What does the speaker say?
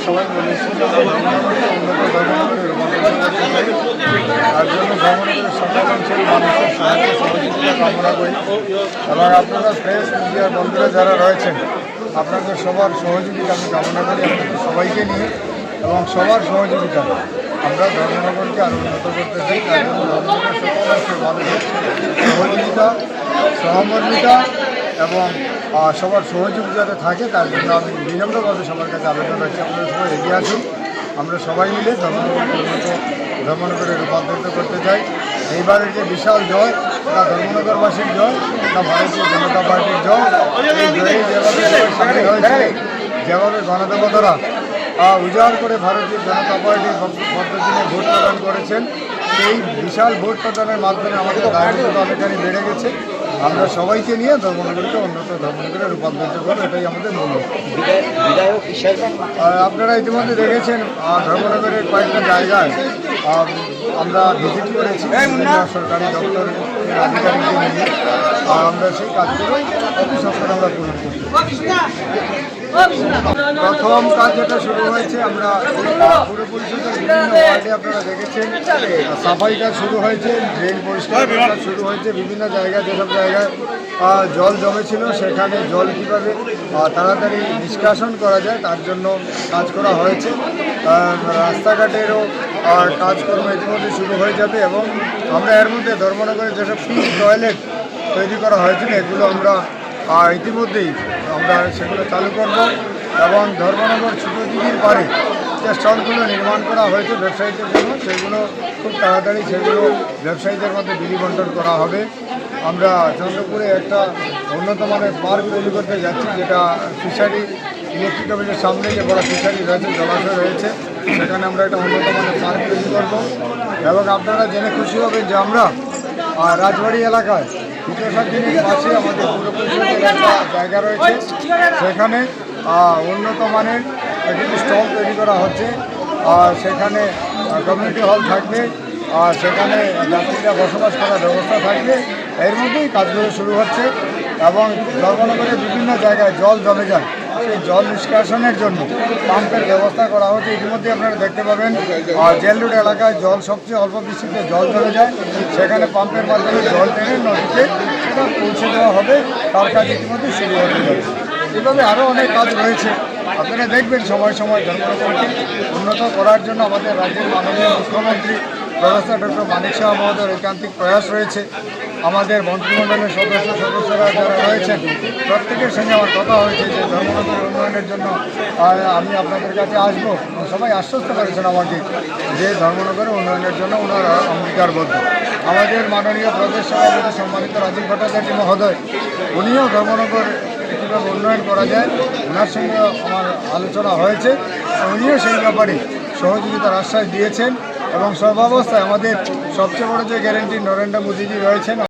সবাই বলেছি উন্নত ধর্মনগরে রূপান্তরিত করতে চাই। তার জন্য ধর্মনগরের সকল অঞ্চল মানুষের সাহায্য সহযোগিতা কামনা করি এবং আপনারা প্রেস মিডিয়ার বন্ধুরা যারা রয়েছেন আপনাদের সবার সহযোগিতা আমি কামনা করি। আপনাদের সবাইকে নিয়ে এবং সবার সহযোগিতা আমরা ধর্মনগরকে আরও উন্নত করতে চাই। তার জন্য ধর্মনগরের সকল অংশের মানুষের সহযোগিতা, সহমর্মিতা এবং সবার সহযোগ যাতে থাকে তার জন্য আমি বিনম্রভাবে সবার কাছে আবেদন রাখছি, আপনারা সবাই এগিয়ে আসুন। আমরা সবাই মিলে ধর্মনগরে রূপান্তরিত করতে চাই। এইবারের যে বিশাল জয় তা ধর্মনগরবাসীর জয়, তা ভারতীয় জনতা পার্টির জয়। এই জয়ে যেভাবে সামিল হয়েছে, যেভাবে গণদেবতারা উজাড় করে ভারতীয় জনতা পার্টির পদ্ধতিতে ভোট প্রদান করেছেন, সেই বিশাল ভোট প্রদানের মাধ্যমে আমাদের দায়িত্ব অনেকখানি বেড়ে গেছে। আমরা সবাইকে নিয়ে ধর্মনগরকে উন্নত ধর্মনগরে রূপান্তরিত করবো, এটাই আমাদের মূল। আপনারা ইতিমধ্যে দেখেছেন ধর্মনগরের কয়েকটা জায়গায় আমরা ভিজিট করেছি সরকারি দপ্তরের আধিকারিকদের নিয়ে। আমরা সেই কাজগুলো অতি সত্তর আমরা পূরণ করছি। প্রথম কাজ যেটা শুরু হয়েছে, আমরা পুর পরিষদের বিভিন্ন ওয়ার্ডে আপনারা দেখেছেন সাফাই কাজ শুরু হয়েছে, ড্রেন পরিষ্কার কাজ শুরু হয়েছে। বিভিন্ন জায়গায় যেসব জায়গায় জল জমেছিল সেখানে জল কীভাবে তাড়াতাড়ি নিষ্কাশন করা যায় তার জন্য কাজ করা হয়েছে। রাস্তাঘাটেরও কাজকর্ম ইতিমধ্যে শুরু হয়ে যাবে এবং আমরা এর মধ্যে ধর্মনগরে যেসব পিঙ্ক টয়লেট তৈরি করা হয়েছিল এগুলো আমরা ইতিমধ্যেই আমরা সেগুলো চালু করব এবং ধর্মনগর ছোটো দিঘির পাড়ে যে স্টলগুলো নির্মাণ করা হয়েছে ব্যবসায়ীদের জন্য, সেগুলো খুব তাড়াতাড়ি সেগুলো ব্যবসায়ীদের মধ্যে বিলি বন্টন করা হবে। আমরা চন্দ্রপুরে একটা উন্নত মানের পার্ক তৈরি করতে যাচ্ছি, যেটা ফিশারি ইলেকট্রিক অফিসের সামনে যে বড় ফিশারি রয়েছে, জলাশয় রয়েছে, সেখানে আমরা একটা উন্নত মানের পার্ক তৈরি করব। এবং আপনারা জেনে খুশি হবেন যে আমরা রাজবাড়ি এলাকায় দ্বিতীয় পাশে আমাদের পুর পরিষদের একটা জায়গা রয়েছে, সেখানে উন্নত মানের কিছু স্টল তৈরি করা হচ্ছে। সেখানে কমিউনিটি হল থাকবে, সেখানে যাত্রীরা বসবাস করার ব্যবস্থা থাকবে। এর মধ্যেই কাজগুলো শুরু হচ্ছে এবং ধর্মনগরে বিভিন্ন জায়গায় জল জমে যায়, সেই জল নিষ্কাশনের জন্য পাম্পের ব্যবস্থা করা হচ্ছে। ইতিমধ্যে আপনারা দেখতে পাবেন জেল রোড এলাকায় জল সবচেয়ে অল্প বৃষ্টিতে জল জমে যায়, সেখানে পাম্পের মাধ্যমে জল টেনে নদীতে সেটা পৌঁছে দেওয়া হবে। তার কাজ ইতিমধ্যে শুরু হতে যাচ্ছে। এভাবে আরও অনেক কাজ রয়েছে, আপনারা দেখবেন সময় সময় ধর্মনগরকে উন্নত করার জন্য আমাদের রাজ্যের মাননীয় মুখ্যমন্ত্রী প্রফেসর ডক্টর মানিক সাহা মহোদয়ের ঐকান্তিক প্রয়াস রয়েছে। আমাদের মন্ত্রিমণ্ডলের সদস্যরা যারা রয়েছেন প্রত্যেকের সঙ্গে আমার কথা হয়েছে যে ধর্মনগরের উন্নয়নের জন্য আমি আপনাদের কাছে আসবো। সবাই আশ্বস্ত করেছেন আমাকে যে ধর্মনগরের উন্নয়নের জন্য ওনারা অঙ্গীকারবদ্ধ। আমাদের মাননীয় প্রদেশ সভাপতি সম্মানিত রাজীব ভট্টাচার্য মহোদয়, উনিও ধর্মনগর কীভাবে উন্নয়ন করা যায় ওনার সঙ্গে আমার আলোচনা হয়েছে, উনিও সেই ব্যাপারে সহযোগিতার আশ্বাস দিয়েছেন। এবং সর্বাবস্থায় আমাদের সবচেয়ে বড় যে গ্যারেন্টি নরেন্দ্র মোদীজি রয়েছেন।